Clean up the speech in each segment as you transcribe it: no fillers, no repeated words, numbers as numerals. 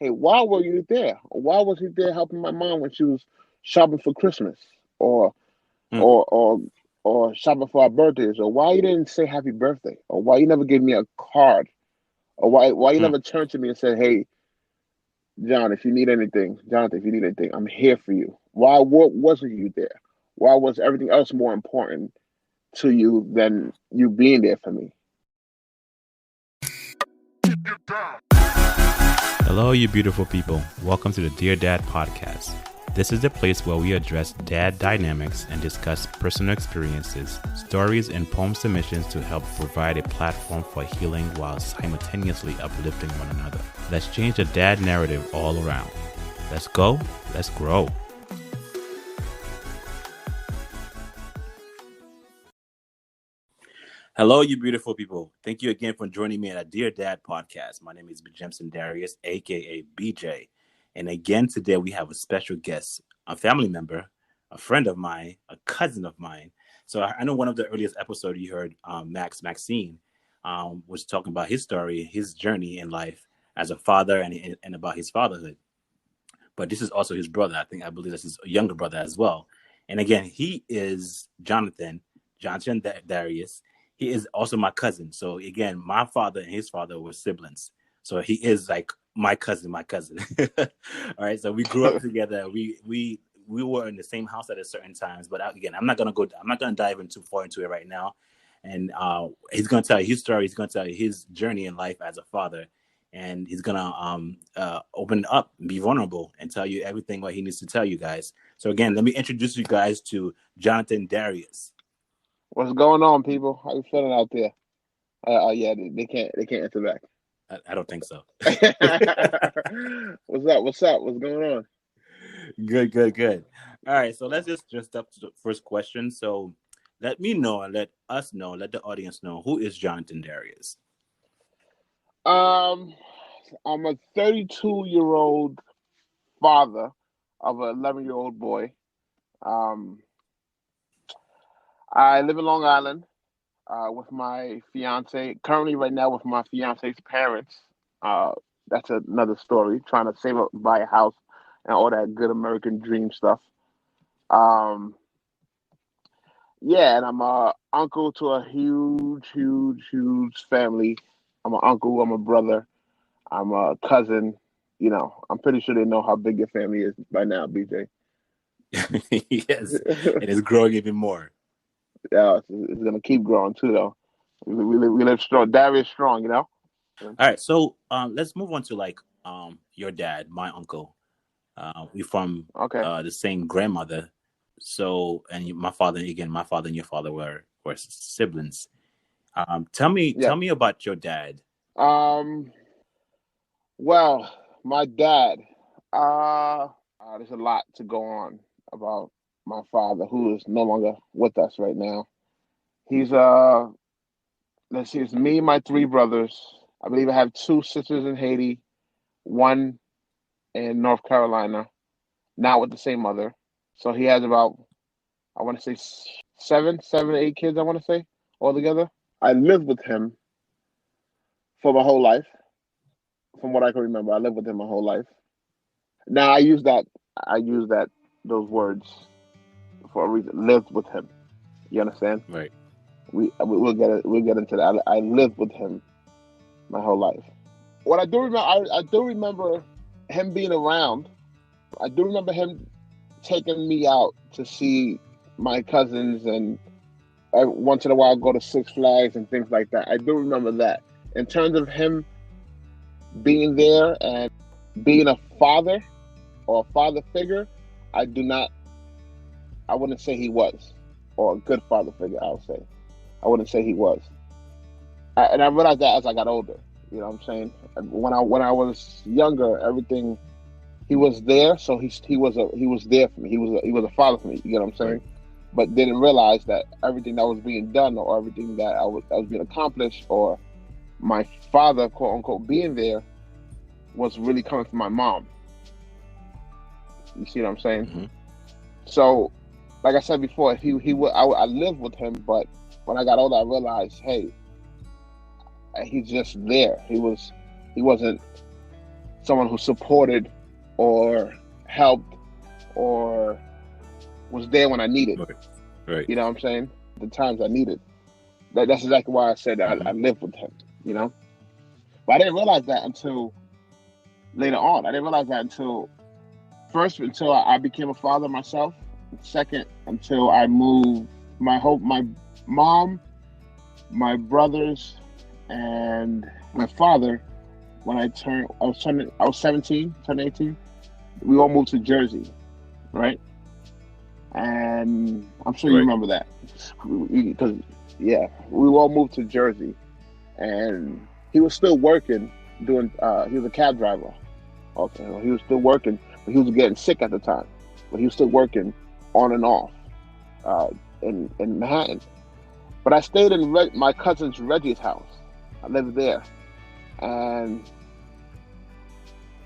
hey, why were you there? Or why was he there helping my mom when she was shopping for Christmas, or Mm, or or or shopping for our birthdays? Or why you didn't say happy birthday? Or why you never gave me a card? Or why you mm. never turned to me and said, hey, John, if you need anything, Jonathan, if you need anything, I'm here for you. Why what wasn't you there? Why was everything else more important to you than you being there for me? Hello, you beautiful people. Welcome to the Dear Dad podcast. This is the place where we address dad dynamics and discuss personal experiences, stories, and poem submissions to help provide a platform for healing while simultaneously uplifting one another. Let's change the dad narrative all around. Let's go. Let's grow. Hello, you beautiful people. Thank you again for joining me at a Dear Dad podcast. My name is Darius, aka BJ. And again, today we have a special guest, a family member, a friend of mine, a cousin of mine. So I know one of the earliest episodes you heard, Maxine, was talking about his story, his journey in life as a father and about his fatherhood. But this is also his brother. I believe that's his younger brother as well. And again, he is Jonathan Darius. He is also my cousin. So again, my father and his father were siblings. So he is like my cousin. All right. So we grew up together. We were in the same house at certain times. But again, I'm not gonna dive in too far into it right now. And he's gonna tell you his story. He's gonna tell you his journey in life as a father, and he's gonna open up, be vulnerable, and tell you everything what he needs to tell you guys. So again, let me introduce you guys to Jonathan Darius. What's going on, people? How you feeling out there? Yeah, they can't answer back. I don't think so. What's up? What's up? What's going on? Good. All right, so let's just jump up to the first question. So let me know and let us know, let the audience know, who is Jonathan Darius? Um, I'm a 32-year-old father of an 11-year-old boy. Um, I live in Long Island with my fiance. Currently, right now, with my fiance's parents. Uh, that's another story. Trying to save up, buy a house, and all that good American dream stuff. Um, yeah, and I'm a uncle to a huge family. I'm an uncle. I'm a brother. I'm a cousin. You know, I'm pretty sure they know how big your family is by now, BJ. Yes, it is growing even more. Yeah, it's gonna keep growing too, though. We live strong. Darius strong, you know. All right, so let's move on to your dad, my uncle. We from Okay. the same grandmother. So my father and your father were siblings. Tell Yeah. me about your dad. Um. Well, my dad. There's a lot to go on about my father, who is no longer with us right now. He's Let's see, it's me and my three brothers. I believe I have two sisters in Haiti, one in North Carolina, not with the same mother. So he has about, I want to say seven, 8 kids. I want to say altogether. I lived with him for my whole life, from what I can remember. I lived with him my whole life. Now I use that those words for a reason. Lived with him. You understand? Right. We'll get into that. I lived with him my whole life. What I do remember, I do remember him being around. I do remember him taking me out to see my cousins, and once in a while go to Six Flags and things like that. I do remember that. In terms of him being there and being a father or a father figure, I do not. I wouldn't say he was, or a good father figure. I would say. I wouldn't say he was. And I realized that as I got older. You know what I'm saying? When I was younger, everything, he was there, so he was there for me. He was a father for me. You get what I'm Right. saying? But didn't realize that everything that was being done, or everything that was being accomplished, or my father, quote unquote, being there, was really coming from my mom. You see what I'm saying? Mm-hmm. So, like I said before, I lived with him, but when I got older, I realized, hey, he's just there. He wasn't. someone who supported or helped or was there when I needed. Right. You know what I'm saying? The times I needed. That's exactly why I said I lived with him, you know? But I didn't realize that until later on. I didn't realize that until I became a father myself. Second, until I moved my mom, my brothers, and my father. When I was 17, turned 18. We all moved to Jersey, right? And I'm sure you remember that, because we all moved to Jersey, and he was still working doing. He was a cab driver. Okay, he was still working, but he was getting sick at the time. But he was still working on and off in Manhattan. But I stayed in my cousin's Reggie's house. I lived there, and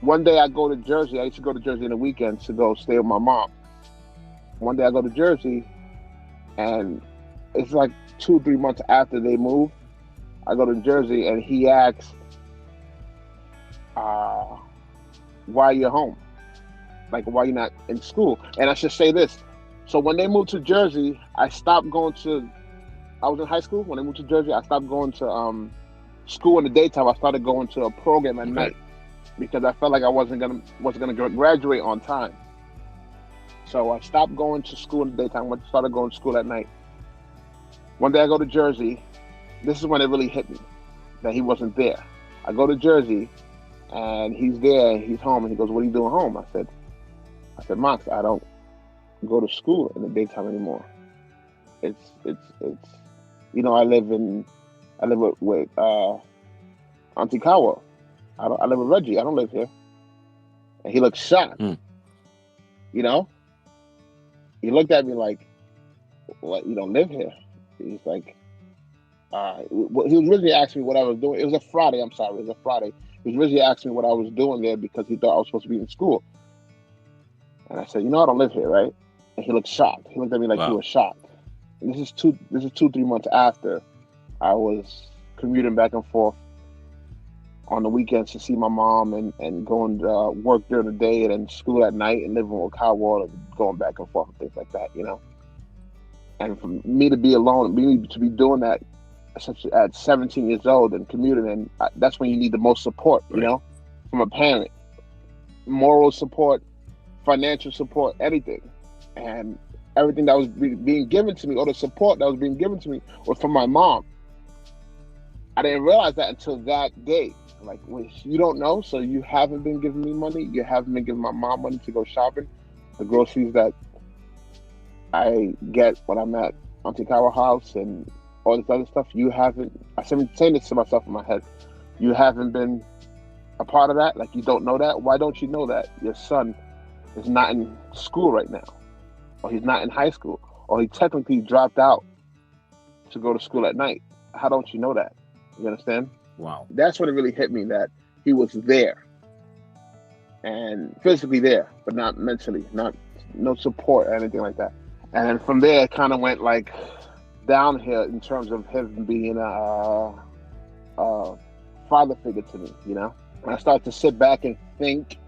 one day I go to Jersey. I used to go to Jersey on the weekends to go stay with my mom. One day I go to Jersey, and it's like 2-3 months after they moved. I go to Jersey, and he asks, why you're home? Like, why you're not in school? And I should say this. So when they moved to Jersey, I stopped going to, I was in high school. When they moved to Jersey, I stopped going to school in the daytime. I started going to a program at night because I felt like I wasn't gonna graduate on time. So I stopped going to school in the daytime. I started going to school at night. One day I go to Jersey. This is when it really hit me that he wasn't there. I go to Jersey, and he's there. He's home, and he goes, "What are you doing home?" I said, "Max, I don't go to school in the daytime anymore. It's you know, I live with Auntie Kawa. I live with Reggie. I don't live here." And he looked shocked. You know, he looked at me like, "What? You don't live here?" He's like, he was originally asking me what I was doing. It was a Friday. I'm sorry, it was a Friday. He was originally asking me what I was doing there because he thought I was supposed to be in school. And I said, "You know, I don't live here, right?" And he looked shocked. He looked at me like he was shocked. And this is 2-3 months after I was commuting back and forth on the weekends to see my mom and going to work during the day and then school at night and living with Kyle and going back and forth and things like that, you know. And for me to be alone, me to be doing that at 17 years old and commuting, and that's when you need the most support, you know, from a parent, moral support, financial support, anything. And everything that was being given to me, or the support that was being given to me, was from my mom. I didn't realize that until that day. Like, you don't know, so you haven't been giving me money. You haven't been giving my mom money to go shopping. The groceries that I get when I'm at Auntie Kawa house and all this other stuff, you haven't. I've been saying this to myself in my head. You haven't been a part of that. Like, you don't know that. Why don't you know that your son is not in school right now, or he's not in high school, or he technically dropped out to go to school at night? How don't you know that? You understand? Wow. That's when it really hit me that he was there and physically there, but not mentally, no support or anything like that. And then from there, it kind of went like downhill in terms of him being a father figure to me, you know? And I started to sit back and think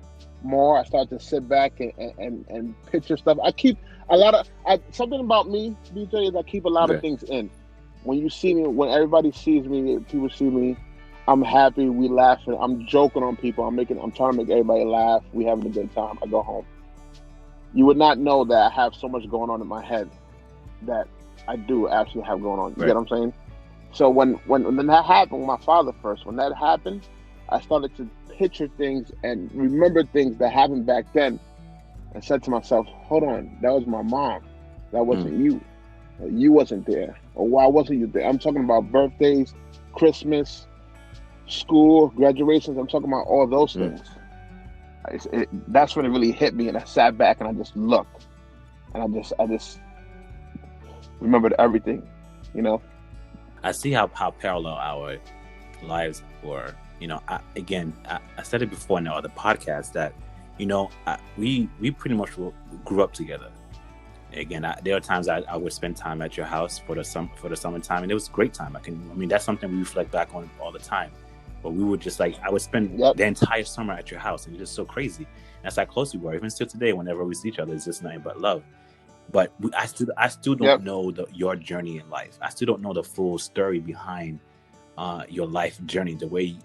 more. I started to sit back and picture stuff. I keep something about me, BJ, is I keep a lot of things in. When you see me, when everybody sees me, people see me, I'm happy, we laughing, I'm joking on people, I'm trying to make everybody laugh, we having a good time, I go home. You would not know that I have so much going on in my head that I do actually have going on. You get what I'm saying? So when that happened with my father first, when that happened, I started to picture things and remember things that happened back then and said to myself, hold on, that was my mom. That wasn't you. You wasn't there. Or why wasn't you there? I'm talking about birthdays, Christmas, school, graduations. I'm talking about all those things. That's when it really hit me, and I sat back and I just looked, and I just remembered everything, you know. I see how parallel our lives were. You know, I said it before in the other podcast that, you know, we pretty much grew up together. Again, there are times I would spend time at your house for the summertime, and it was a great time. I mean, that's something we reflect back on all the time. But we would just like, I would spend Yep. the entire summer at your house, and it's just so crazy. And that's how close we were. Even still today, whenever we see each other, it's just nothing but love. But I still don't Yep. know your journey in life. I still don't know the full story behind your life journey, the way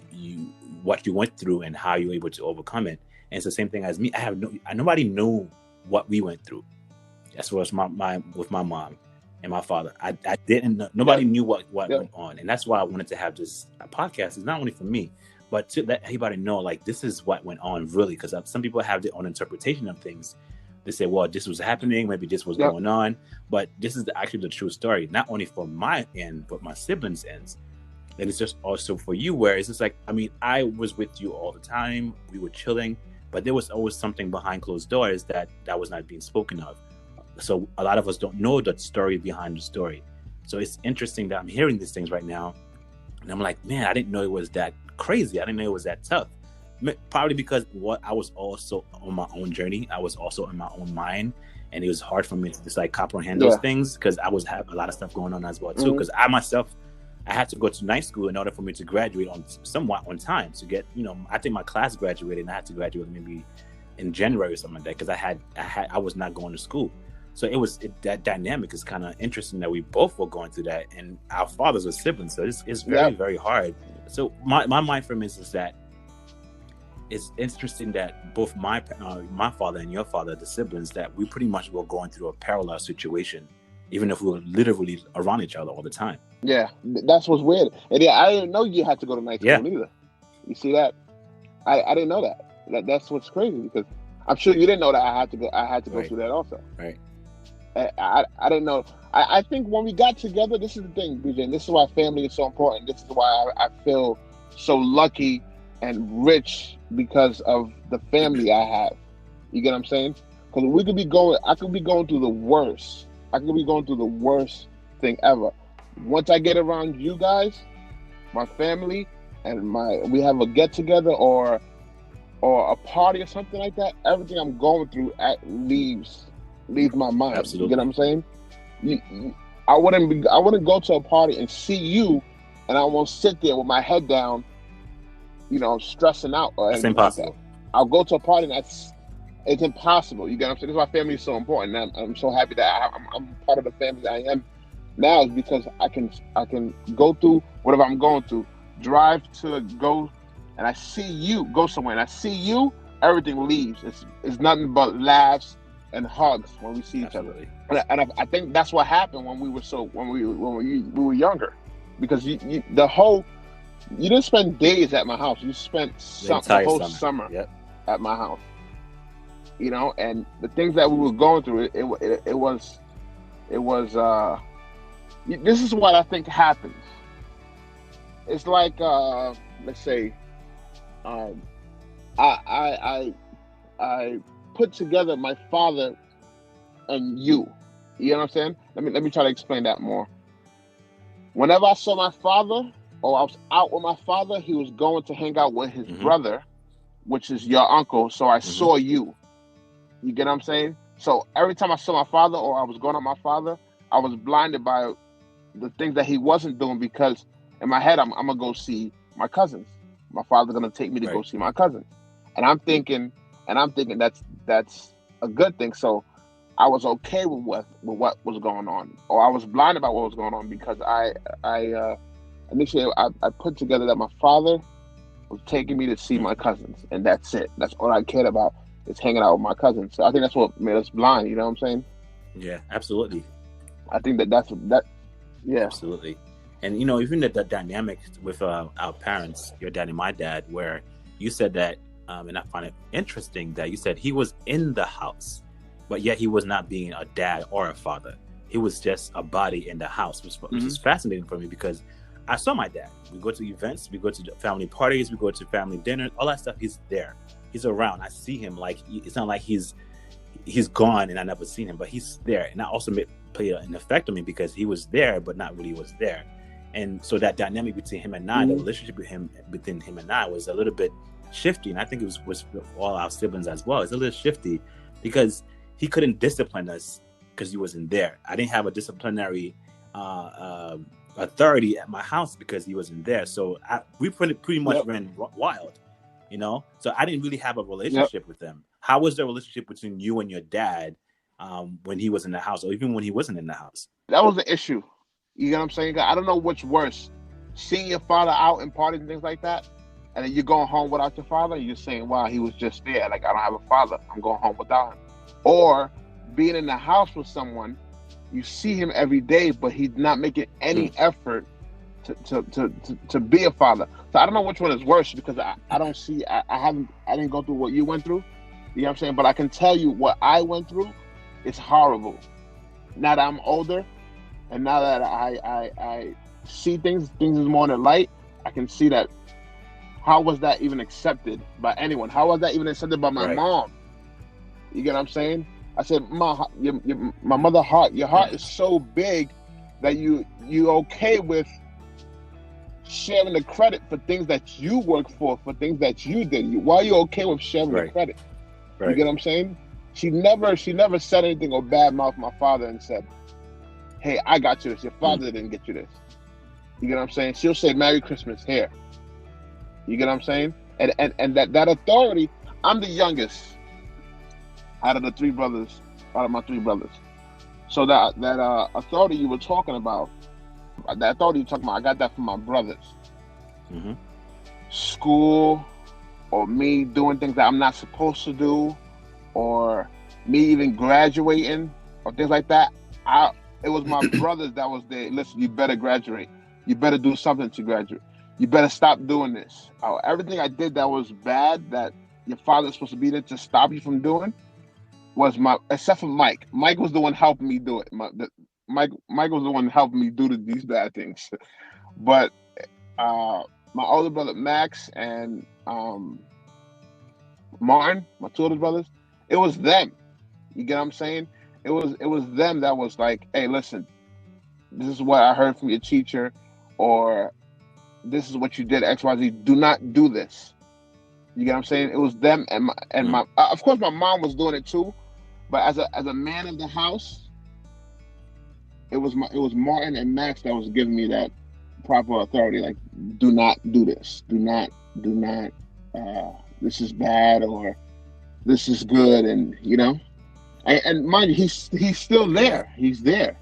what you went through and how you were able to overcome it. And it's the same thing as me. Nobody knew what we went through. As well as with my mom and my father. I didn't know. Nobody knew what went on. And that's why I wanted to have this podcast. It's not only for me, but to let everybody know, like, this is what went on really. Because some people have their own interpretation of things. They say, well, this was happening, maybe this was going on. But this is actually the true story, not only for my end, but my siblings' ends. And it's just also for you, where it's just like, I mean, I was with you all the time. We were chilling, but there was always something behind closed doors that was not being spoken of. So a lot of us don't know the story behind the story. So it's interesting that I'm hearing these things right now. And I'm like, man, I didn't know it was that crazy. I didn't know it was that tough. Probably because I was also on my own journey. I was also in my own mind. And it was hard for me to just like comprehend those things, because I was having a lot of stuff going on as well too. Because I myself, I had to go to night school in order for me to graduate somewhat on time to get, I think my class graduated and I had to graduate maybe in January or something like that, because I was not going to school. So that dynamic is kind of interesting that we both were going through that, and our fathers were siblings. So it's very, very hard. So my mind frame is that it's interesting that both my father and your father, the siblings, that we pretty much were going through a parallel situation, even if we were literally around each other all the time. Yeah, that's what's weird. And I didn't know you had to go to night school either. You see that? I didn't know that. That's what's crazy, because I'm sure you didn't know that I had to go through that also. Right. I didn't know. I think when we got together, this is the thing, BJ, and this is why family is so important. This is why I feel so lucky and rich, because of the family I have. You get what I'm saying? Because I could be going through the worst. I could be going through the worst thing ever. Once I get around you guys, my family, and we have a get together or a party or something like that, everything I'm going through leaves my mind. Absolutely. You get what I'm saying? I wouldn't go to a party and see you, and I won't sit there with my head down, stressing out or anything. That's impossible. Like that. I'll go to a party and it's impossible. You get what I'm saying? This is why family is so important. And I'm so happy that I'm part of the family that I am now, is because I can go through whatever I'm going through, drive to go, and I see you go somewhere, and I see you, everything leaves. It's nothing but laughs and hugs when we see each other. And I think that's what happened when we were younger, because you didn't spend days at my house. You spent the whole summer at my house. And the things that we were going through, it was. This is what I think happens. It's like, let's say, I put together my father and you. You know what I'm saying? Let me try to explain that more. Whenever I saw my father, or I was out with my father, he was going to hang out with his brother, which is your uncle. So I saw you. You get what I'm saying? So every time I saw my father, or I was going out with my father, I was blinded by the things that he wasn't doing, because in my head, I'm gonna go see my cousins. My father's gonna take me to go see my cousins, and I'm thinking that's a good thing. So I was okay with what was going on, or I was blinded by what was going on, because I initially I put together that my father was taking me to see my cousins, and that's it. That's all I cared about, is hanging out with my cousins. So I think that's what made us blind. You know what I'm saying? Yeah, absolutely. I think that. Yeah, absolutely. And even the dynamic with our parents, your dad and my dad, where you said that, and I find it interesting that you said he was in the house, but yet he was not being a dad or a father. He was just a body in the house, which is fascinating for me, because I saw my dad. We go to events, we go to family parties, we go to family dinners, all that stuff. He's there. He's around. I see him. Like, it's not like he's gone and I never seen him, but he's there. And that also played an effect on me, because he was there, but not really was there. And so that dynamic between him and I, the relationship between him and I was a little bit shifty. And I think it was with all our siblings as well. It's a little shifty, because he couldn't discipline us because he wasn't there. I didn't have a disciplinary authority at my house because he wasn't there. So we pretty much Yep. ran wild, you know. So I didn't really have a Yep. relationship with them. How was the relationship between you and your dad when he was in the house, or even when he wasn't in the house? That was the issue. You know what I'm saying? I don't know what's worse, seeing your father out in parties and things like that, and then you're going home without your father. And you're saying, "Wow, he was just there. Like, I don't have a father. I'm going home without him." Or being in the house with someone, you see him every day, but he's not making any effort to be a father. So I don't know which one is worse, because I don't see, I didn't go through what you went through. You know what I'm saying? But I can tell you what I went through. It's horrible. Now that I'm older, and now that I see things is more in the light, I can see that. How was that even accepted by anyone? How was that even accepted by my mom? You get what I'm saying? I said, my mother heart, your heart is so big that you okay with sharing the credit for things that you work for things that you did. Why are you okay with sharing the credit? You get what I'm saying? She never said anything or badmouthed my father and said, "Hey, I got you this. Your father didn't get you this." You get what I'm saying? She'll say, "Merry Christmas, here." You get what I'm saying? And that authority, I'm the youngest out of my three brothers. So that authority you were talking about, I got that from my brothers. Mm-hmm. School, or me doing things that I'm not supposed to do, or me even graduating, or things like that. It was my brothers that was there. "Listen, you better graduate. You better do something to graduate. You better stop doing this." Everything I did that was bad, that your father's supposed to be there to stop you from doing, except for Mike. Mike was the one helping me do it. Mike was the one helping me do these bad things. But my older brother Max and Martin, my two older brothers, it was them. You get what I'm saying? It was them that was like, "Hey, listen, this is what I heard from your teacher," or "This is what you did, XYZ. Do not do this." You get what I'm saying? It was them and my of course my mom was doing it too, but as a man of the house, it was Martin and Max that was giving me that proper authority. Like, do not do this. Do not. This is bad, or this is good, and you know. And mind you, he's still there. He's there.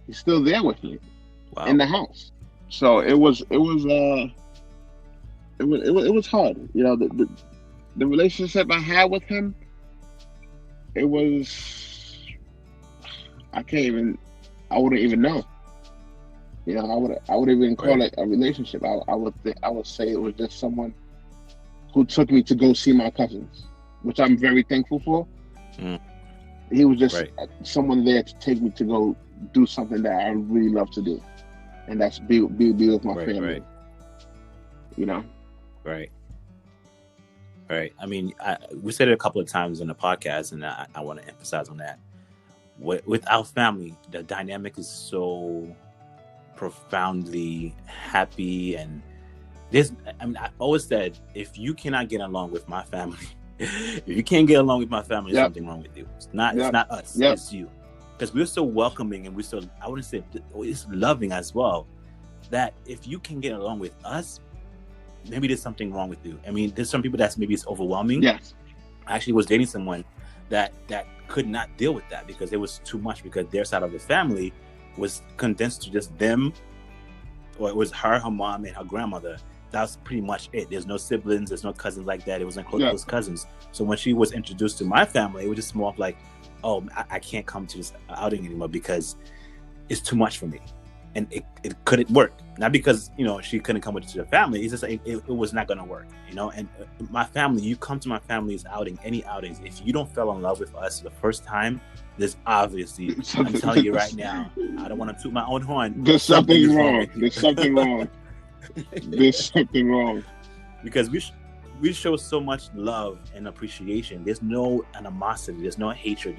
He's still there with me in the house. So it was hard. You know, the relationship I had with him, it was, I wouldn't even know. You know, I would even call it a relationship. I would say it was just someone who took me to go see my cousins, which I'm very thankful for. He was just someone there to take me to go do something that I really love to do, and that's be with my family. You know. Right. I mean, we said it a couple of times in the podcast, and I want to emphasize on that. With our family, the dynamic is so profoundly happy, and I always said, if you cannot get along with my family, if you can't get along with my family, there's something wrong with you. It's not us, it's you. Because we're so welcoming, and we're so, I wouldn't say it's loving as well, that if you can get along with us, maybe there's something wrong with you. I mean, there's some people that's maybe it's overwhelming. Yes. I actually was dating someone that could not deal with that because it was too much, because their side of the family was condensed to just them, or it was her mom, and her grandmother. That's pretty much it. There's no siblings, there's no cousins like that. It wasn't close cousins. So when she was introduced to my family, it was just more of like, oh, I can't come to this outing anymore because it's too much for me. And it couldn't work. Not because, you know, she couldn't come with to the family. It's just like, it was not going to work, you know? And my family, you come to my family's outing, any outings, if you don't fall in love with us the first time, there's obviously, I'm telling you right now, I don't want to toot my own horn. There's something wrong. There's something wrong. There's something wrong. Because we show so much love and appreciation. There's no animosity. There's no hatred.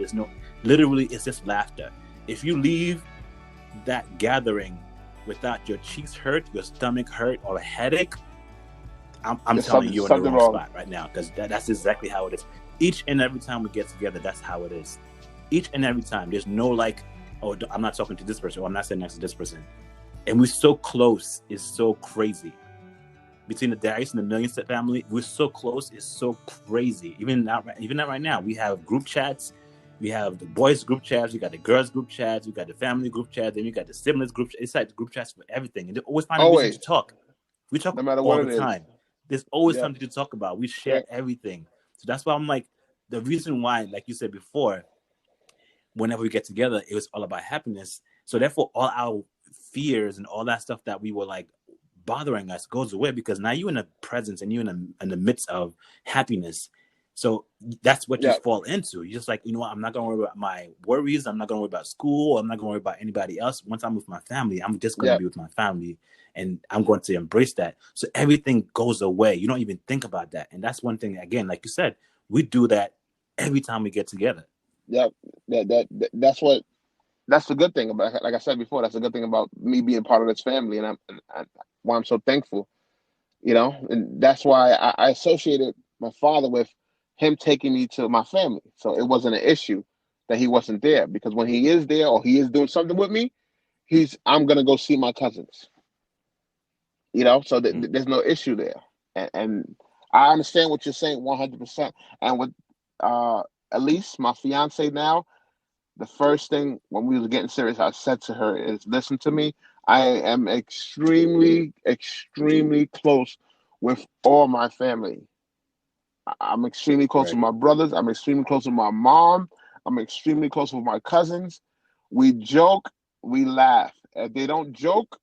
Literally, it's just laughter. If you leave that gathering without your cheeks hurt, your stomach hurt, or a headache, I'm telling you, you're in the wrong spot right now, because that's exactly how it is. Each and every time we get together, that's how it is. Each and every time. There's no like, oh, I'm not talking to this person, or I'm not sitting next to this person. and we're so close. It's so crazy. Between the Darius and the Million Step family, we're so close. It's so crazy. Even not right now, we have group chats. We have the boys group chats. We got the girls group chats. We got the family group chats. Then we got the siblings group. It's like group chats for everything, and they always find a reason to Always, talk. We talk no matter all what the it is. time. There's always Yep. something to talk about. We share Yep. everything. So that's why I'm like, the reason why, like you said before, whenever we get together, it was all about happiness. So therefore, all our fears and all that stuff that we were like bothering us goes away, because now you're in the presence and you're in the midst of happiness. So that's what you Yep. fall into. You're just like, you know what? I'm not going to worry about my worries. I'm not going to worry about school. I'm not going to worry about anybody else. Once I'm with my family, I'm just going to Yep. be with my family, and I'm going to embrace that. So everything goes away. You don't even think about that. And that's one thing, again, like you said, we do that every time we get together. Yep. That's the good thing about, like I said before, that's the good thing about me being part of this family, and why I'm so thankful. And that's why I associated my father with him taking me to my family. So it wasn't an issue that he wasn't there, because when he is there or he is doing something with me, I'm gonna go see my cousins. So there's no issue there, and I understand what you're saying 100%. And with uh, Elise, my fiance now, the first thing when we was getting serious, I said to her is, listen to me. I am extremely, extremely close with all my family. I'm extremely close with Right. my brothers. I'm extremely close with my mom. I'm extremely close with my cousins. We joke, we laugh. If they don't joke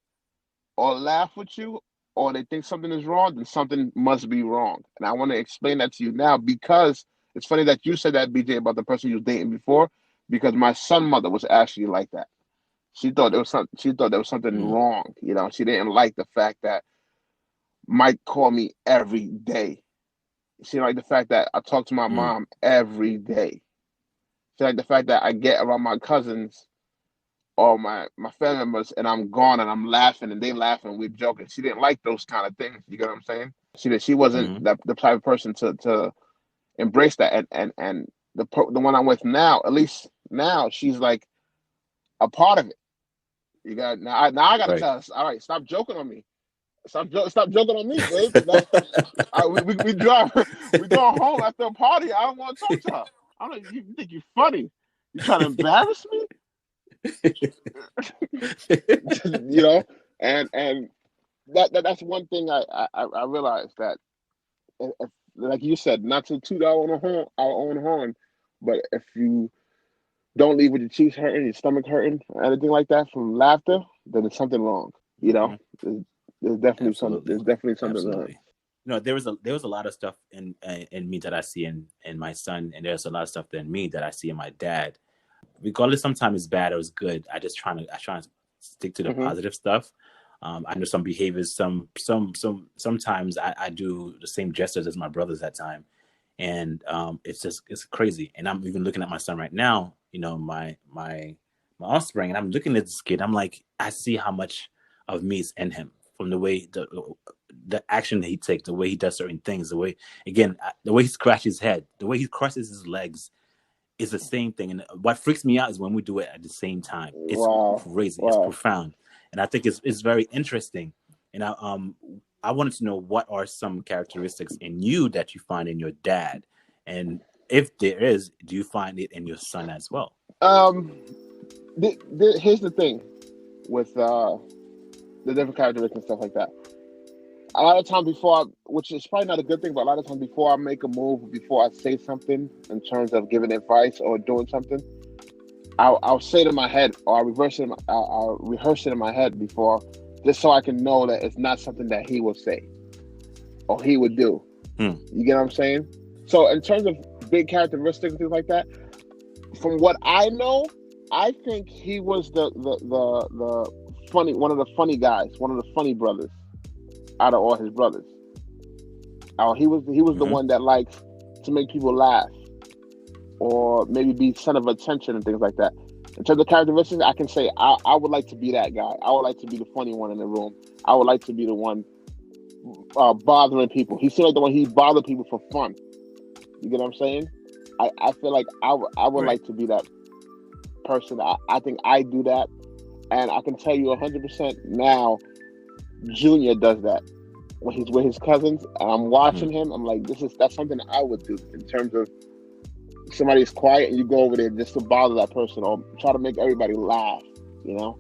or laugh with you, or they think something is wrong, then something must be wrong. And I want to explain that to you now, because it's funny that you said that, BJ, about the person you was dating before, because my son mother was actually like that. She thought there was something. She thought there was something Mm. wrong. She didn't like the fact that Mike called me every day. She didn't like the fact that I talk to my Mm. mom every day. She liked the fact that I get around my cousins or my family members, and I'm gone and I'm laughing and they laughing, we're joking. She didn't like those kind of things. You get what I'm saying? She wasn't Mm. the type of person to embrace that. And the one I'm with now, at least now, she's like a part of it. You got now. I gotta Right. tell us. All right, stop joking on me. Stop joking on me, babe. We drive. We go home after a party. I don't want to talk to her. I don't know. You think you're funny? You trying to embarrass me? you know. And that's one thing I realized, that if, like you said, not to toot our own horn, but if you don't leave with your cheeks hurting, your stomach hurting, or anything like that from laughter, then there's something wrong. You know, Mhm. there's, there's definitely some. Absolutely. There's definitely something wrong. Absolutely. There was a lot of stuff in me that I see in my son, and there's a lot of stuff in me that I see in my dad. Regardless, sometimes it's bad or it's good. I try to stick to the Hmm. positive stuff. I know some behaviors, sometimes I do the same gestures as my brothers at time, and it's crazy. And I'm even looking at my son right now. My offspring, and I'm looking at this kid. I'm like, I see how much of me is in him, from the way the action that he takes, the way he does certain things, the way he scratches his head, the way he crosses his legs is the same thing. And what freaks me out is when we do it at the same time. It's Wow, crazy. It's wow. profound, and I think it's very interesting. And I wanted to know, what are some characteristics in you that you find in your dad, and if there is, do you find it in your son as well? Um, here's the thing with the different characteristics and stuff like that. A lot of times which is probably not a good thing, but a lot of times before I make a move, before I say something in terms of giving advice or doing something, I'll say it in my head, or I'll rehearse it in my head before, just so I can know that it's not something that he will say or he would do. Hmm. You get what I'm saying? So in terms of big characteristics and things like that, from what I know, I think he was the funny, one of the funny guys, one of the funny brothers out of all his brothers. He was the Mm-hmm. one that likes to make people laugh, or maybe be center of attention and things like that. In terms of characteristics, I can say I would like to be that guy. I would like to be the funny one in the room. I would like to be the one bothering people. He seemed like the one he bothered people for fun. You get what I'm saying? I feel like I would Right. like to be that person. I think I do that, And I can tell you 100% now, Junior does that when he's with his cousins. And I'm watching him. I'm like, that's something that I would do in terms of somebody's quiet and you go over there just to bother that person or try to make everybody laugh. You know,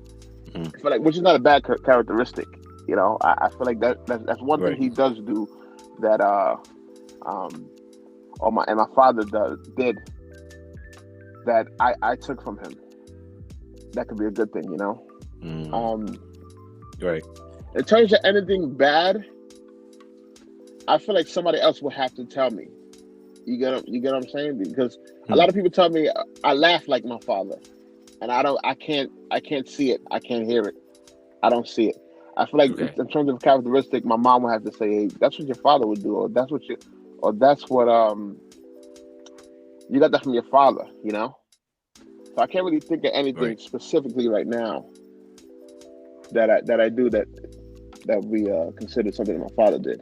I feel like, which is not a bad characteristic. You know, I feel like that's one thing he does do that my father did that I took from him. That could be a good thing, you know. Right. In terms of anything bad, I feel like somebody else would have to tell me. You get what I'm saying? Because a lot of people tell me I laugh like my father, and I can't see it. I can't hear it. I don't see it. I feel like in terms of characteristic, my mom would have to say, "Hey, that's what your father would do," or that's what you got that from your father, you know. So I can't really think of anything specifically right now that I do that we consider something that my father did.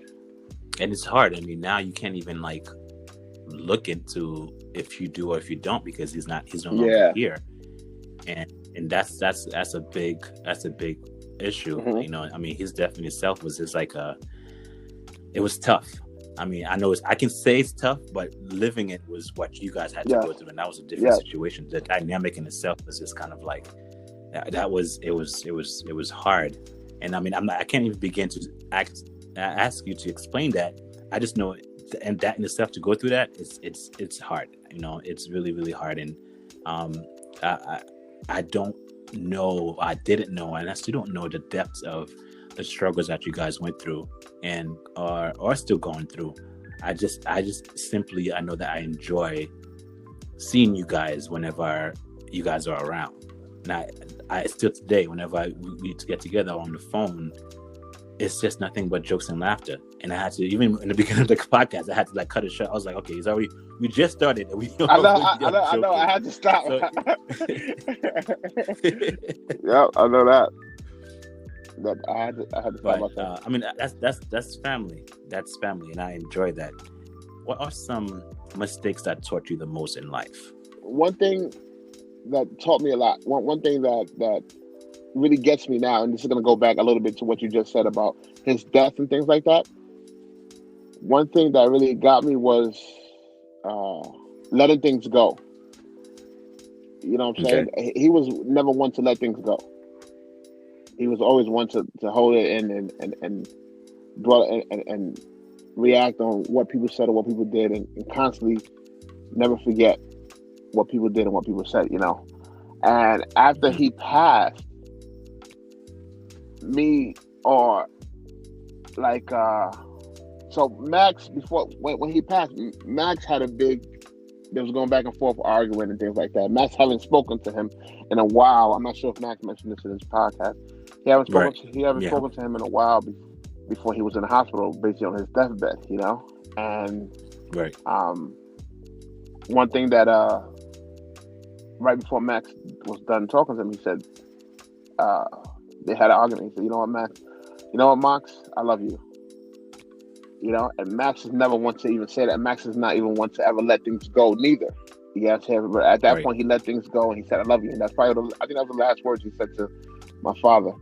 And it's hard. I mean, now you can't even like look into if you do or if you don't because he's no longer here, and that's a big issue. You know, I mean, his death in itself was just like it was tough. I mean, I know I can say it's tough, but living it was what you guys had to go through, and that was a different situation. The dynamic in itself was just kind of like it was hard. And I mean, I can't even begin to ask you to explain that. I just know, and that in itself to go through that, it's hard. You know, it's really, really hard. And I don't know, I didn't know, and I still don't know the depths of the struggles that you guys went through and are still going through. I just simply, I know that I enjoy seeing you guys whenever you guys are around. And I still today, whenever we get together on the phone, it's just nothing but jokes and laughter. And I had to, even in the beginning of the podcast, I had to like cut it short. I was like, okay, we just started. I know. I had to stop. So, yeah, I know that. But I had to stop myself. I mean, that's family. That's family, and I enjoy that. What are some mistakes that taught you the most in life? One thing that taught me a lot. One thing that really gets me now, and this is going to go back a little bit to what you just said about his death and things like that. One thing that really got me was letting things go. You know what I'm saying? He was never one to let things go. He was always one to hold it in and dwell and react on what people said or what people did, and constantly never forget what people did and what people said, you know. And after he passed, so Max, before when he passed, Max had they was going back and forth arguing and things like that. Max haven't spoken to him in a while. I'm not sure if Max mentioned this in his podcast. He haven't spoken to him in a while before he was in the hospital, basically on his deathbed, you know. And one thing that right before Max was done talking to him, he said they had an argument. He said, "You know what, Max, I love you." You know, and Max is never one to even say that. Max is not even one to ever let things go, neither. You know what I'm saying? But at that point, he let things go and he said, "I love you." And that's probably I think that was the last words he said to my father.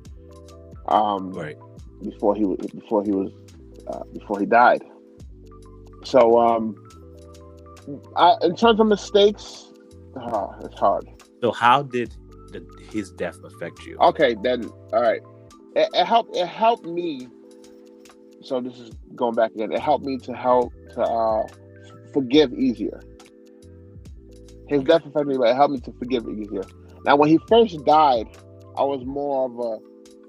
Before he died. So, in terms of mistakes, it's hard. So, how did his death affect you? Okay, then, all right. It helped me. So this is going back again. It helped me to forgive easier. His death affected me, but it helped me to forgive easier. Now, when he first died, I was more of a,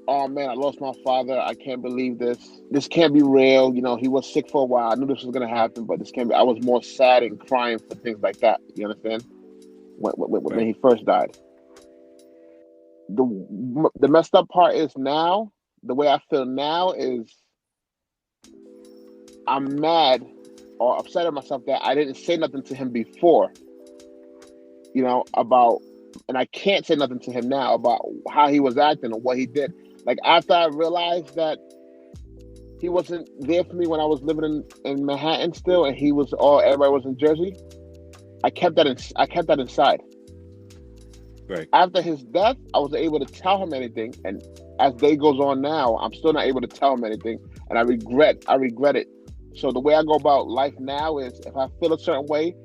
"Oh man, I lost my father. I can't believe this. This can't be real." You know, he was sick for a while. I knew this was going to happen, but this can't be. I was more sad and crying for things like that. You understand? When he first died. The messed up part is now, the way I feel now is I'm mad or upset at myself that I didn't say nothing to him before, you know, and I can't say nothing to him now about how he was acting or what he did. Like, after I realized that he wasn't there for me when I was living in Manhattan still, and everybody was in Jersey, I kept that inside. Right. After his death, I was able to tell him anything, and as day goes on now, I'm still not able to tell him anything, and I regret it. So the way I go about life now is, if I feel a certain way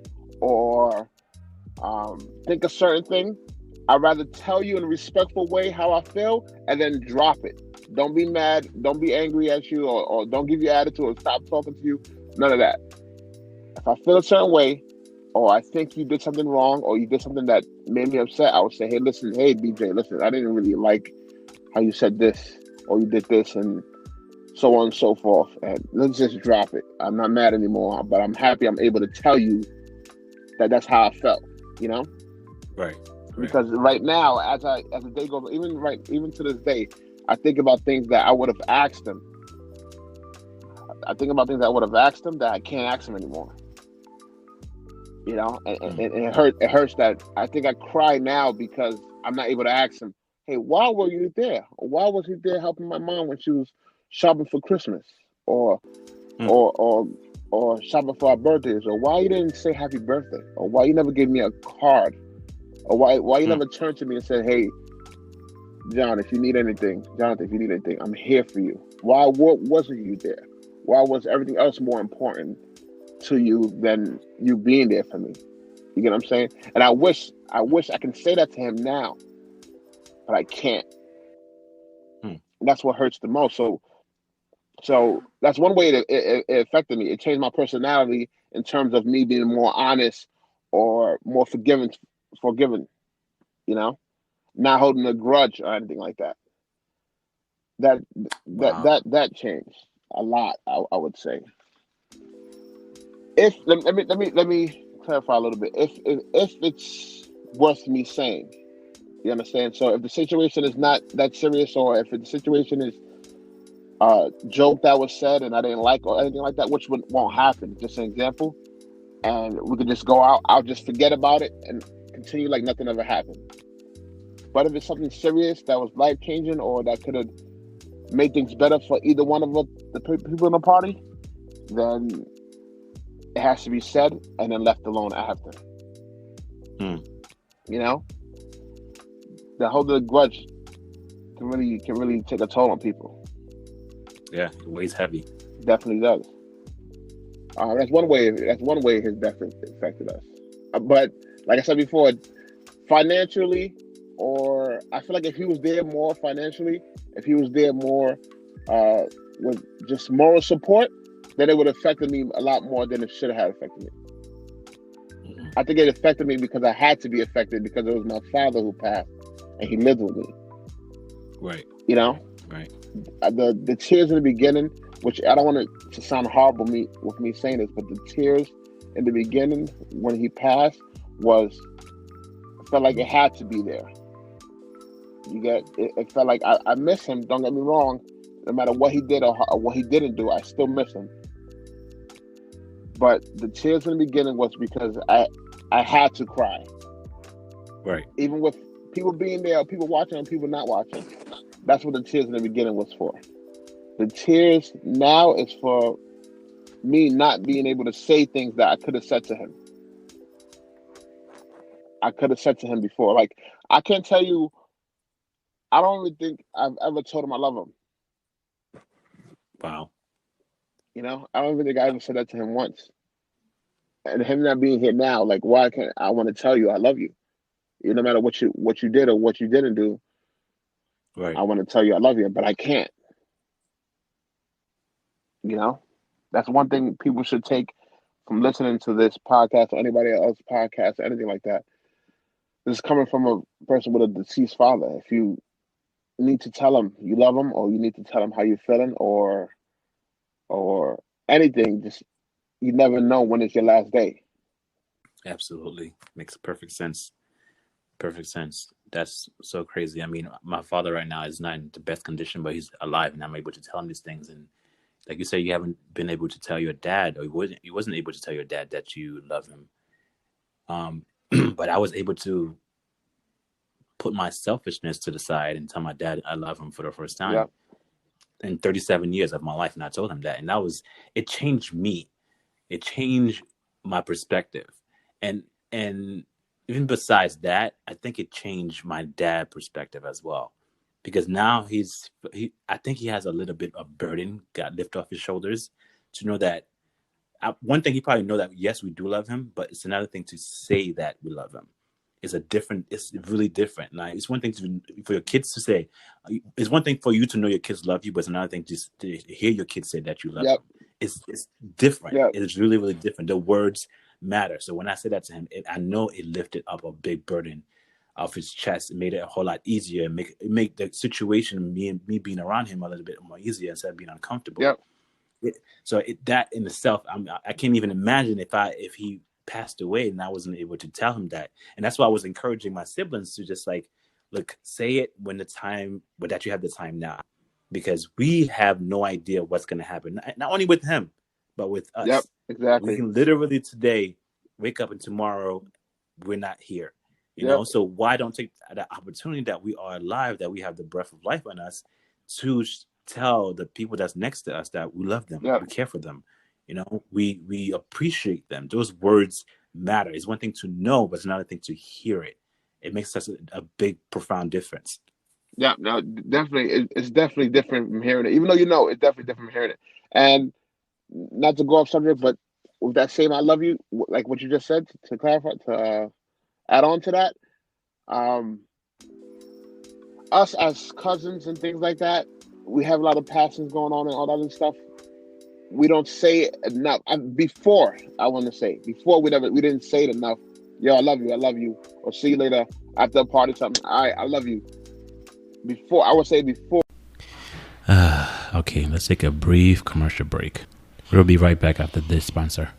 or think a certain thing, I'd rather tell you in a respectful way how I feel, and then drop it. Don't be mad, don't be angry at you, or don't give you attitude or stop talking to you. None of that. If I feel a certain way, or I think you did something wrong, or you did something that made me upset, I would say, hey, listen, hey, BJ, listen, I didn't really like how you said this, or you did this, and so on and so forth. And let's just drop it. I'm not mad anymore, but I'm happy I'm able to tell you that that's how I felt, you know? Right. Because right now, as the day goes, even to this day, I think about things that I would have asked him. I think about things that I would have asked him that I can't ask him anymore. You know, and it hurts that I think I cry now because I'm not able to ask him, hey, why were you there? Or why was he there helping my mom when she was shopping for Christmas, or Mm. or or or shopping for our birthdays, or why you didn't say happy birthday, or why you never gave me a card, or why you Mm. never turned to me and said, hey, Jonathan, if you need anything, I'm here for you. Why wasn't you there? Why was everything else more important to you than you being there for me? You get what I'm saying? And I wish I can say that to him now, but I can't. Mm. And that's what hurts the most. So that's one way it affected me. It changed my personality in terms of me being more honest or more forgiving. You know, not holding a grudge or anything like that. That Wow. that changed a lot. I would say. If let me clarify a little bit. If it's worth me saying, you understand? So if the situation is not that serious, or if the situation is a joke that was said and I didn't like or anything like that, which won't happen, just an example, and we could just go out, I'll just forget about it and continue like nothing ever happened. But if it's something serious that was life changing, or that could have made things better for either one of us, the people in the party, then it has to be said and then left alone after. Mm. You know, the holding a grudge can really take a toll on people. Yeah, it weighs heavy. Definitely does. That's one way. That's one way his death affected us. But like I said before, financially, or I feel like if he was there more financially, if he was there more with just moral support, then it would have affected me a lot more than it should have affected me. Mm-hmm. I think it affected me because I had to be affected, because it was my father who passed and he lived with me. Right. You know, Right. The tears in the beginning, which I don't want it to sound horrible with me saying this, but the tears in the beginning when he passed felt like it had to be there. It felt like I miss him. Don't get me wrong. No matter what he did or what he didn't do, I still miss him. But the tears in the beginning was because I had to cry. Right. Even with people being there, people watching, and people not watching. That's what the tears in the beginning was for. The tears now is for me not being able to say things that I could have said to him. I could have said to him before. Like, I can't tell you, I don't even think I've ever told him I love him. Wow. You know, I don't even think I ever said that to him once. And him not being here now, like, why can't I want to tell you I love you? No matter what you did or what you didn't do, Right. I want to tell you I love you, but I can't. You know, that's one thing people should take from listening to this podcast or anybody else's podcast or anything like that. This is coming from a person with a deceased father. If you need to tell him you love him, or you need to tell him how you're feeling, or anything, just you never know when it's your last day. Absolutely. Makes perfect sense. Perfect sense. That's so crazy. I mean, my father right now is not in the best condition, but he's alive, and I'm able to tell him these things. And like you say, you haven't been able to tell your dad, or you wasn't able to tell your dad that you love him. But I was able to put my selfishness to the side and tell my dad I love him for the first time Yep. in 37 years of my life, and I told him that, and it changed me. It changed my perspective, and even besides that, I think it changed my dad perspective as well, because now I think he has a little bit of burden got lifted off his shoulders to know that one thing he probably know that yes, we do love him, but it's another thing to say that we love him. It's really different. Like it's one thing for your kids to say, it's one thing for you to know your kids love you, but it's another thing to hear your kids say that you love Yep. them. It's different. Yep. It's really, really different. The words matter. So when I said that to him, I know it lifted up a big burden off his chest. It made it a whole lot easier and make the situation, me being around him, a little bit more easier instead of being uncomfortable. Yep. That in itself, I can't even imagine if he passed away and I wasn't able to tell him that. And that's why I was encouraging my siblings to just like, look, say it when that you have the time now, because we have no idea what's going to happen. Not only with him, but with us. Yep. Exactly. We can literally today wake up and tomorrow we're not here. You know, so why don't take the opportunity that we are alive, that we have the breath of life in us, to tell the people that's next to us that we love them, we care for them, you know, we appreciate them. Those words matter. It's one thing to know, but it's another thing to hear it. It makes such a big, profound difference. Yeah, no, definitely, it's definitely different from hearing it. Even though it's definitely different from hearing it. And not to go off subject, but with that same "I love you," like what you just said, to clarify, to add on to that, um, us as cousins and things like that, we have a lot of passions going on and all that other stuff. We don't say it enough. Before we didn't say it enough. Yo, I love you, or see you later after a party, something. All right, I love you. Before, I would say before. Okay, let's take a brief commercial break. We'll be right back after this sponsor.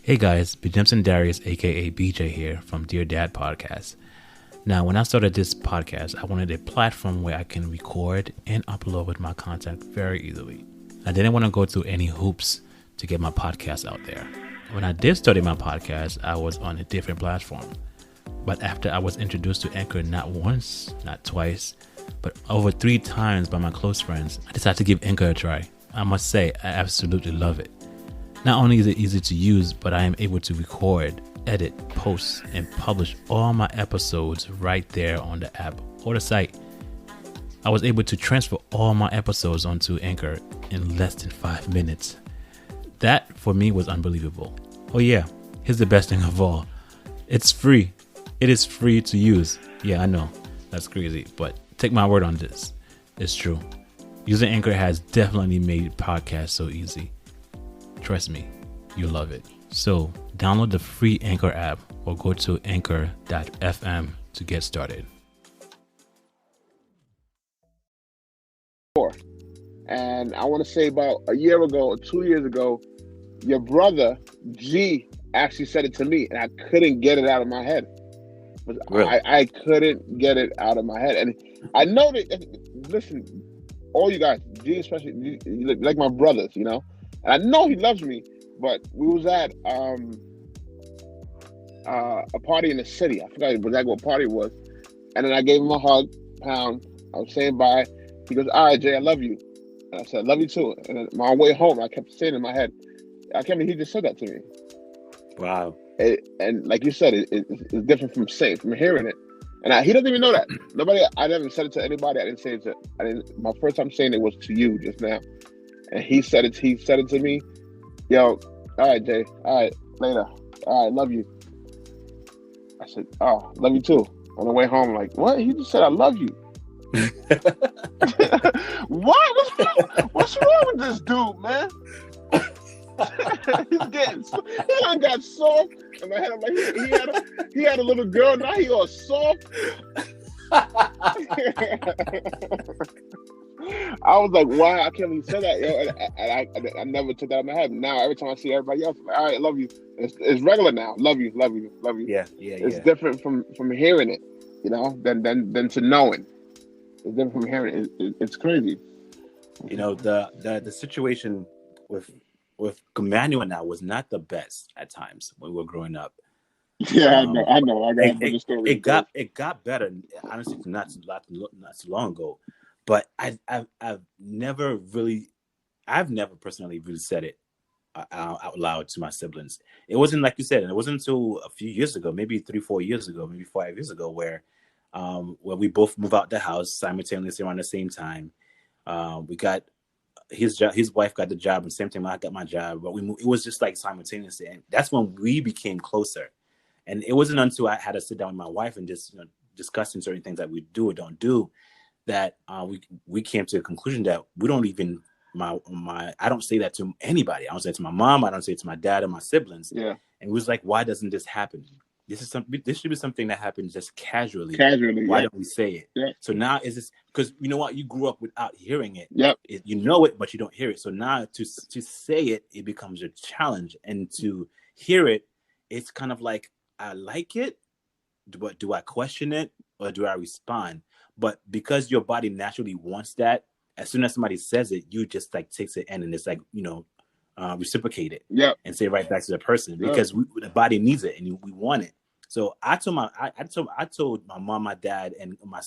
Hey guys, Bjemson Darius, aka BJ here from Dear Dad Podcast. Now, when I started this podcast, I wanted a platform where I can record and upload my content very easily. I didn't want to go through any hoops to get my podcast out there. When I did start my podcast, I was on a different platform. But after I was introduced to Anchor not once, not twice, but over 3 times by my close friends, I decided to give Anchor a try. I must say, I absolutely love it. Not only is it easy to use, but I am able to record, edit, post, and publish all my episodes right there on the app or the site. I was able to transfer all my episodes onto Anchor in less than 5 minutes. That, for me, was unbelievable. Oh yeah, here's the best thing of all. It's free. It is free to use. Yeah, I know. That's crazy, but take my word on this. It's true. Using Anchor has definitely made podcasts so easy. Trust me, you'll love it. So, download the free Anchor app or go to anchor.fm to get started. And I want to say about a year ago or 2 years ago, your brother, G, actually said it to me, and I couldn't get it out of my head. Really? I couldn't get it out of my head. And I know that, listen, all you guys, G especially, like my brothers, you know? And I know he loves me, but we was at a party in the city. I forgot exactly what party it was. And then I gave him a hug, pound. I was saying bye. He goes, all right, Jay, I love you. And I said, I love you too. And then my way home, I kept saying in my head, I can't believe he just said that to me. Wow. And like you said, it's different from hearing it. And he doesn't even know that. I never said it to anybody. I didn't say it my first time saying it was to you just now. And he said it to me. Yo, all right, Jay. All right, later. All right, love you. I said, oh, love you too. On the way home, I'm like, what? He just said, I love you. What? What's wrong with this dude, man? He done got soft. In my head, I'm like, he had a little girl. Now he all soft. I was like, wow, I can't believe you said that, yo. And I never took that out of my head. Now every time I see everybody else, I'm like, all right, I love you. It's regular now. Love you. Yeah. It's different from hearing it, you know, than to knowing. It's different from hearing it. It's crazy. You know, the situation with Emmanuel now was not the best at times when we were growing up. Yeah, I know. I got a bunch of stories. It got better, honestly, not too long ago. But I've never personally really said it out loud to my siblings. It wasn't like you said, and it wasn't until a few years ago, maybe 3-4 years ago, maybe 5 years ago, where we both moved out the house simultaneously around the same time. We got his job, his wife got the job, and same time I got my job. But we moved, it was just like simultaneously, and that's when we became closer. And it wasn't until I had to sit down with my wife and just discussing certain things that we do or don't do that we came to a conclusion that we don't even my I don't say that to anybody. I don't say it to my mom. I don't say it to my dad or my siblings. Yeah. And it was like, why doesn't this happen? This should be something that happens just casually. Why don't we say it? Yeah. So now is this because you know what, you grew up without hearing it. Yep. You know it, but you don't hear it. So now to say it, it becomes a challenge, and to hear it, it's kind of like I like it, but do I question it or do I respond? But because your body naturally wants that, as soon as somebody says it, you just like takes it in and it's like reciprocate it. Yep. And say it right back to the person because the body needs it and we want it. So I told my mom, my dad, and I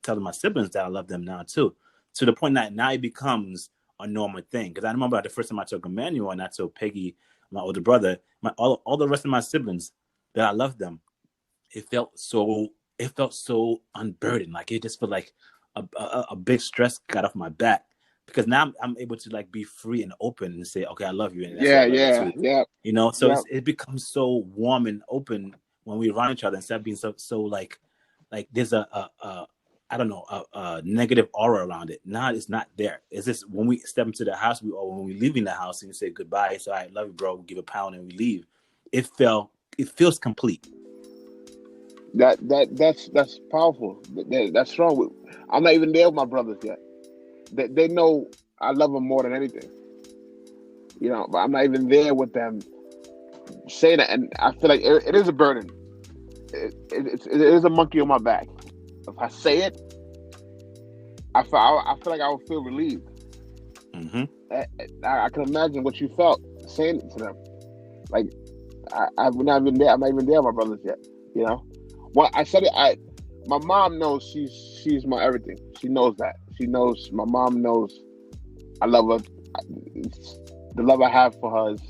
telling my siblings that I love them now too, to the point that now it becomes a normal thing. Because I remember the first time I told Emmanuel and I told Peggy, my older brother, all the rest of my siblings, that I loved them. It felt so unburdened. Like it just felt like a big stress got off my back, because now I'm able to like be free and open and say, okay, I love you. And that's yeah. So it becomes so warm and open when we around each other, instead of being so like there's a negative aura around it. Now it's not there. It's just when we step into the house, when we leaving the house and you say goodbye, so I love you, bro, we give a pound and we leave. It feels complete. That's powerful. That's strong. I'm not even there with my brothers yet. They know I love them more than anything. But I'm not even there with them saying that, and I feel like it is a burden. It is a monkey on my back. If I say it, I feel like I would feel relieved. Mm-hmm. I can imagine what you felt saying it to them. Like I've not even there. I'm not even there with my brothers yet. Well, I said it. My mom knows she's my everything. She knows that. She knows. My mom knows I love her. The love I have for her is,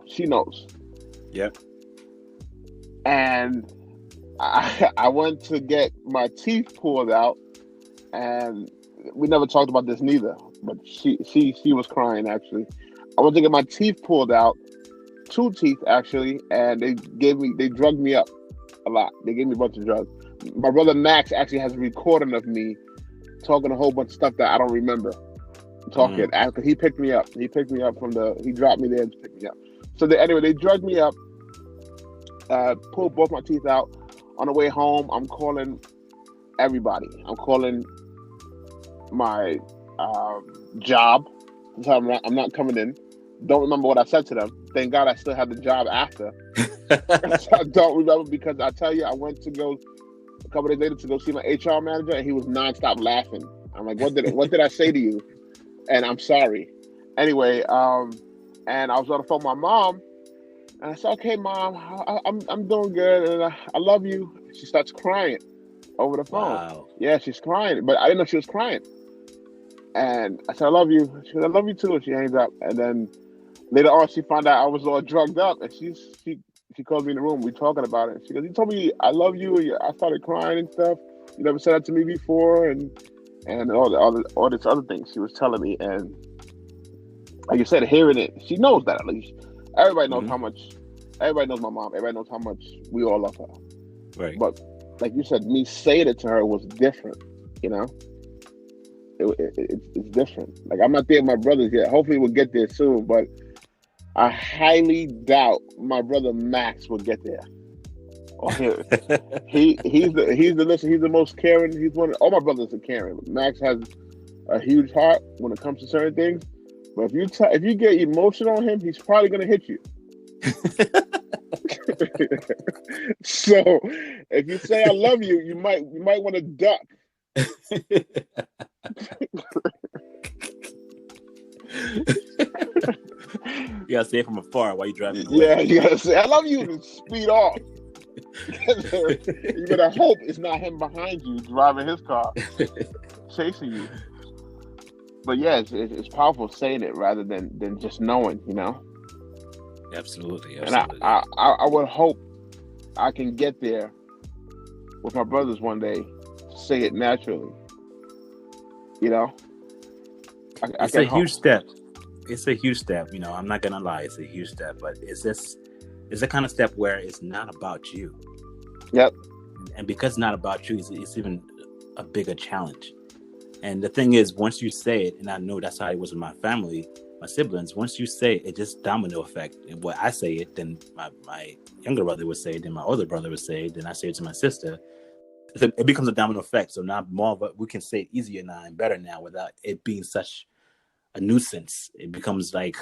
she knows. Yep. And I went to get my teeth pulled out, and we never talked about this neither. But she was crying actually. I went to get my teeth pulled out, 2 teeth actually, and they drugged me up a lot. They gave me a bunch of drugs. My brother Max actually has a recording of me talking a whole bunch of stuff that I don't remember talking. After he picked me up. He picked me up he dropped me there and picked me up. So they drugged me up, pulled both my teeth out. On the way home, I'm calling everybody. I'm calling my job. I'm not coming in. Don't remember what I said to them. Thank God I still had the job after. So I don't remember, because I tell you, I went to go a couple days later to go see my HR manager, and he was nonstop laughing. I'm like, what did I say to you? And I'm sorry. Anyway, and I was on the phone with my mom, and I said, okay, Mom, I'm doing good, and I love you. She starts crying over the phone. Wow. Yeah, she's crying, but I didn't know she was crying. And I said, I love you. She said, I love you too. And she hangs up. And then later on, she found out I was all drugged up, and she called me in the room. We talking about it. She goes, you told me I love you. I started crying and stuff. You never said that to me before, and all this other things she was telling me. And like you said, hearing it, she knows that at least. Everybody knows how much. Everybody knows my mom. Everybody knows how much we all love her. Right. But like you said, me saying it to her was different. It's different. Like, I'm not there with my brothers yet. Hopefully we'll get there soon, but I highly doubt my brother Max will get there. He's the most caring. All my brothers are caring. Max has a huge heart when it comes to certain things. But if you get emotional on him, he's probably gonna hit you. So if you say I love you, you might want to duck. You gotta say it from afar while you're driving away. Yeah, you gotta say I love you and speed off. You better hope it's not him behind you driving his car, chasing you. But yeah, it's powerful saying it rather than just knowing, Absolutely, And absolutely. I would hope I can get there with my brothers one day to say it naturally. I It's can a hope. huge step. It's a huge step. I'm not gonna lie, it's a huge step, but it's the kind of step where it's not about you, Yep. and because it's not about you, it's even a bigger challenge. And the thing is, once you say it, and I know that's how it was with my family, my siblings. Once you say it, just domino effect. And when I say it, then my younger brother would say it, then my older brother would say it, then I say it to my sister. It becomes a domino effect. So now more of we can say it easier now and better now without it being such a nuisance. It becomes like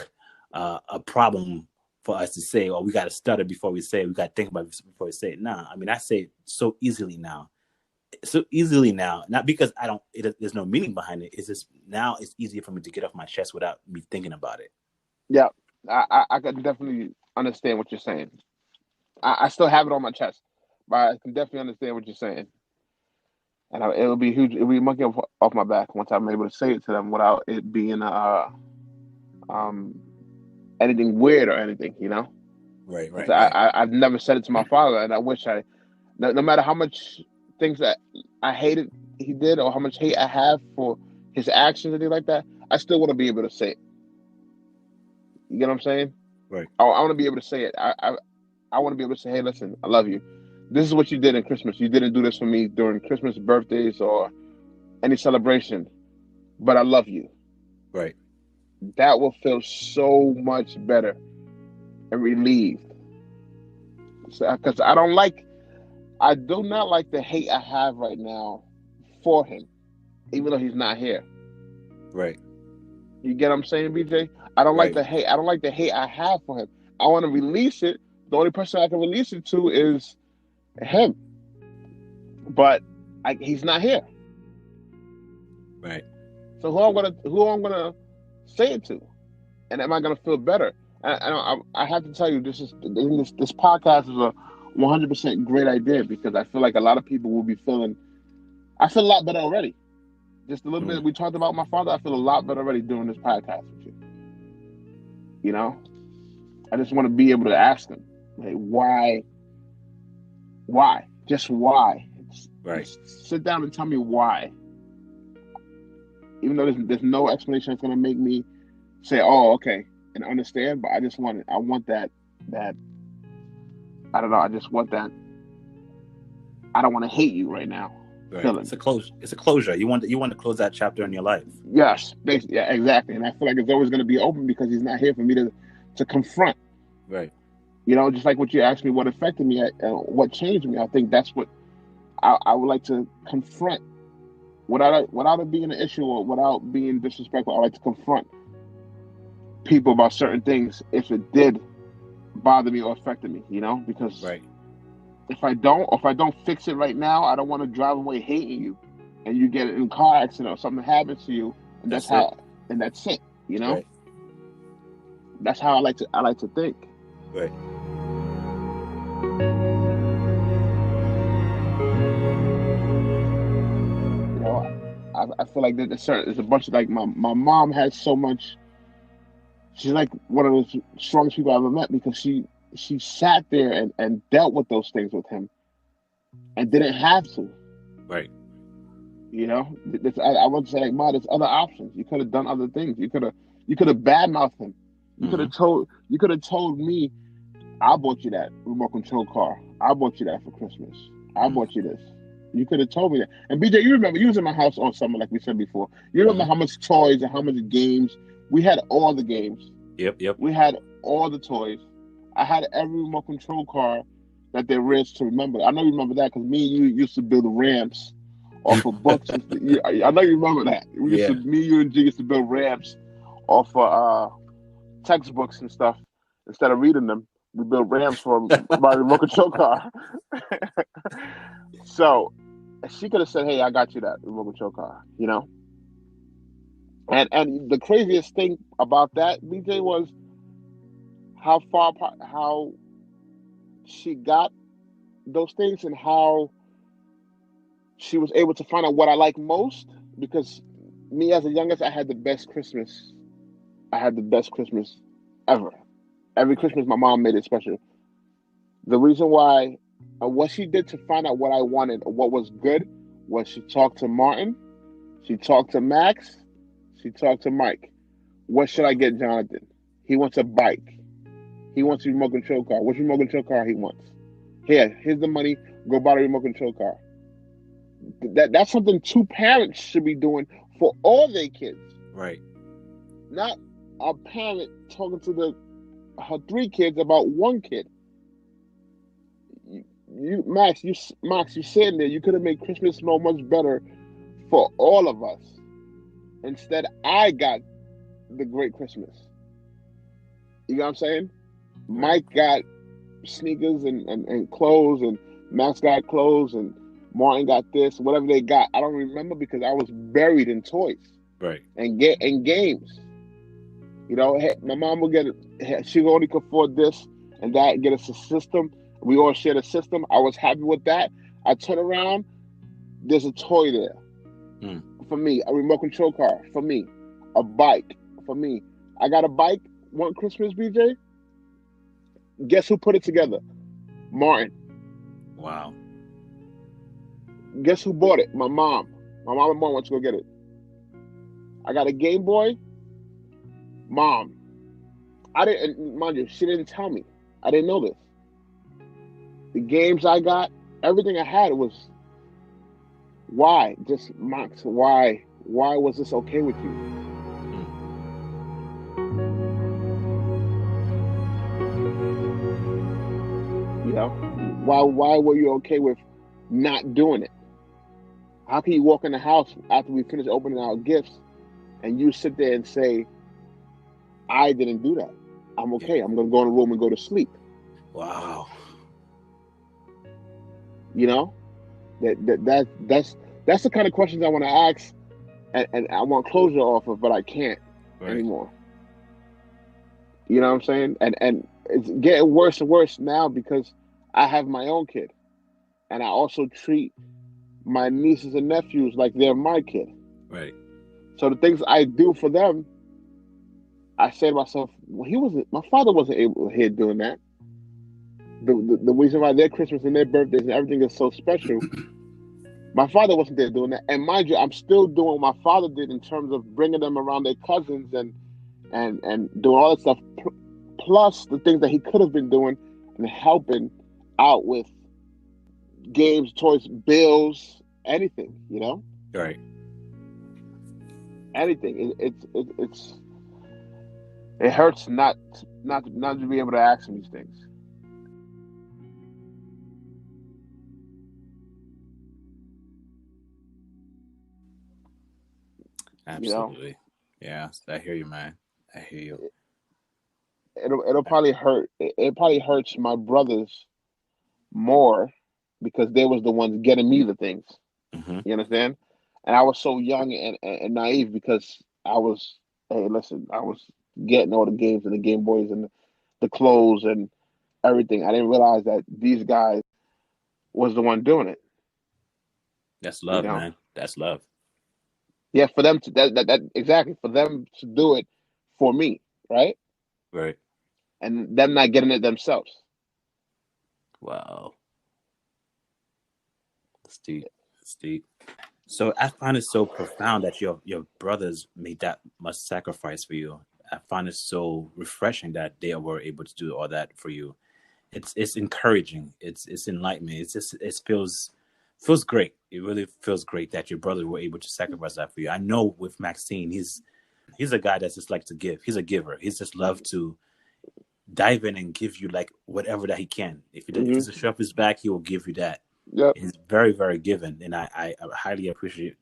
a problem for us to say, "Oh, we got to stutter before we say it. We got to think about it before we say it." Nah, I mean, I say it so easily now. So easily now, not because I don't. There's no meaning behind it. It's just now it's easier for me to get off my chest without me thinking about it. Yep. I can definitely understand what you're saying. I still have it on my chest, but I can definitely understand what you're saying. And it'll be huge. It'll be a monkey off my back once I'm able to say it to them without it being um anything weird or anything. Right, right, right, I've never said it to my father, and I wish no matter how much things that I hated he did, or how much hate I have for his actions and things like that, I still want to be able to say it. You get what I'm saying? right, I want to be able to say it. I want to be able to say, hey, listen, I love you. This is what you did in Christmas. You didn't do this for me during Christmas, birthdays, or any celebration, but I love you. right. That will feel so much better and relieved. Because I do not like the hate I have right now for him, even though he's not here. Right. You get what I'm saying, BJ? I don't like Right. the hate. I don't like the hate I have for him. I want to release it. The only person I can release it to is him. But he's not here. Right. So who I'm gonna say it to, and am I gonna feel better? I have to tell you, this podcast is a 100% great idea because I feel like a lot of people will be feeling. I feel a lot better already. Just a little bit we talked about my father. I feel a lot better already doing this podcast with you. I just want to be able to ask him, like, why, just why. Right. Just sit down and tell me why. Even though there's no explanation that's gonna make me say, "Oh, okay," and understand. But I want that I don't know. I just want that. I don't want to hate you right now. Right. Feeling. It's a close. It's a closure. You want to close that chapter in your life. Yes, basically, yeah, exactly. And I feel like it's always going to be open because he's not here for me to confront. Right. Just like what you asked me, what affected me, what changed me. I think that's what I would like to confront without it being an issue or without being disrespectful. I like to confront people about certain things if it did bother me or affected me. Because right. if I don't fix it right now, I don't want to drive away hating you, and you get in a car accident or something happens to you, and that's it. Right. That's how I like to think. Right. I feel like there's a bunch of, like, my mom has so much. She's like one of the strongest people I've ever met because she sat there and dealt with those things with him and didn't have to. Right. I want to say, like, Ma, there's other options. You could have done other things. You could have badmouthed him. You could have told me, I bought you that remote control car. I bought you that for Christmas. I bought you this. You could have told me that. And BJ, you remember you was in my house all summer, like we said before. You remember how much toys and how much games we had. All the games. Yep. We had all the toys. I had every remote control car that there is to remember. I know you remember that because me and you used to build ramps off of books. I know you remember that. Me, you, and G used to build ramps off of textbooks and stuff. Instead of reading them, we built ramps for my remote control car. So she could have said, "Hey, I got you that remote control car," And the craziest thing about that, BJ, was how she got those things and how she was able to find out what I like most. Because me as the youngest, I had the best Christmas. I had the best Christmas ever. Every Okay. Christmas, my mom made it special. The reason why, what she did to find out what I wanted, what was good, was she talked to Martin, she talked to Max, she talked to Mike. What should I get Jonathan? He wants a bike. He wants a remote control car. Which remote control car he wants? Here's the money. Go buy a remote control car. That's something two parents should be doing for all their kids. Right. Not a parent talking to her three kids about one kid. Max, you sitting there. You could have made Christmas so much better for all of us. Instead, I got the great Christmas. You know what I'm saying? Mike got sneakers and clothes, and Max got clothes, and Martin got this, whatever they got. I don't remember because I was buried in toys, right, and games. You know, my mom will get it. She only could afford this and that. Get us a system. We all shared a system. I was happy with that. I turn around. There's a toy there for me. A remote control car for me. A bike for me. I got a bike one Christmas, BJ. Guess who put it together? Martin. Wow. Guess who bought it? My mom. My mom and mom went to go get it. I got a Game Boy. Mom. I didn't, mind you, she didn't tell me. I didn't know this. The games I got, everything I had was, why? Just Max, why was this okay with you? You know, why were you okay with not doing it? How can you walk in the house after we finish opening our gifts and you sit there and say, I didn't do that. I'm okay. I'm going to go in the room and go to sleep. Wow. You know, that's the kind of questions I want to ask, and I want closure off of, but I can't anymore. You know what I'm saying? And it's getting worse and worse now because I have my own kid, and I also treat my nieces and nephews like they're my kid. Right. So the things I do for them, I say to myself, well, my father wasn't able here doing that. The reason why their Christmas and their birthdays and everything is so special, my father wasn't there doing that. And mind you, I'm still doing what my father did in terms of bringing them around their cousins and doing all that stuff, plus the things that he could have been doing and helping out with games, toys, bills, anything, you know? Right. Anything. It hurts not to be able to ask him these things. Absolutely. You know? Yeah, I hear you, man. I hear you. It'll probably hurt. It probably hurts my brothers more because they was the ones getting me the things. Mm-hmm. You understand? And I was so young and naive because I was getting all the games and the Game Boys and the clothes and everything. I didn't realize that these guys was the one doing it. That's love, man. That's love. Yeah, for them to that exactly, for them to do it for me, right? Right. And them not getting it themselves. Wow. That's deep. That's deep. So I find it so profound that your brothers made that much sacrifice for you. I find it so refreshing that they were able to do all that for you. It's encouraging. It's enlightenment. It feels great. It really feels great that your brother were able to sacrifice that for you. I know with Maxine, he's a guy that's just like to give. He's a giver. He's just love to dive in and give you like whatever that he can. If it's a shirt off his back, he will give you that. Yep. He's very, very given, and I highly appreciate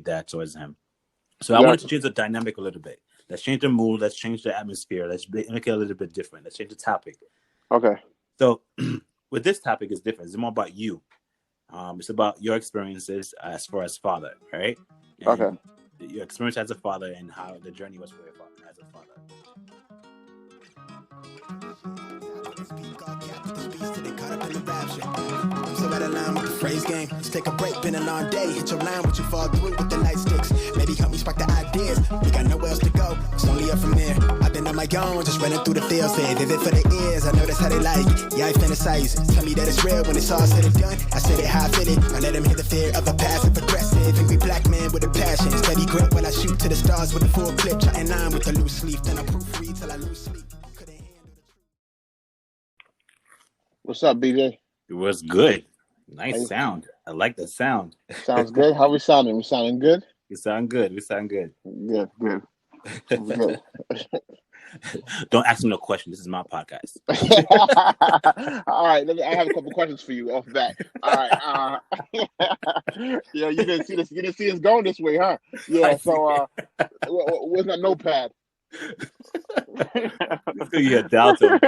that towards him. So I want to change the dynamic a little bit. Let's change the mood. Let's change the atmosphere. Let's make it a little bit different. Let's change the topic. Okay. So with this topic, it's different. It's more about you. It's about your experiences as far as father, right? And okay. Your experience as a father and how the journey was for your father as a father. So out of line with the phrase game. Let's take a break, been a long day. Hit your line, what you fall through with the nightsticks. Maybe He helped me spark the ideas. We got nowhere else to go. It's only up from there. I've been on my own, just running through the field. Say vivid for the ears. I know that's how they like it. Yeah, I fantasize. Tell me that it's real when it's all said and done. I said it how I feel it. I let them hear the fear of a passive aggressive. Angry black man with a passion. Steady grip when I shoot to the stars with a full clip. Chatting nine with a loose leaf. Then I proofread till I lose sleep. Couldn't handle the truth. What's up, BJ? It was good. Nice sound. I like the sound. Sounds good. How we sounding? We sounding good? We sound good. Good. Good. Don't ask me no question. This is my podcast. All right, I have a couple questions for you off that. All right. Yeah, you didn't see this. You didn't see us going this way, huh? Yeah. So, where's my notepad? It's gonna be a delta.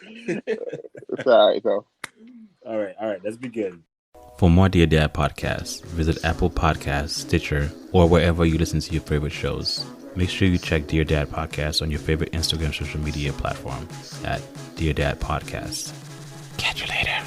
It's all right, though. All right. Let's begin. For more Dear Dad podcasts, visit Apple Podcasts, Stitcher, or wherever you listen to your favorite shows. Make sure you check Dear Dad Podcast on your favorite Instagram social media platform at Dear Dad Podcast. Catch you later.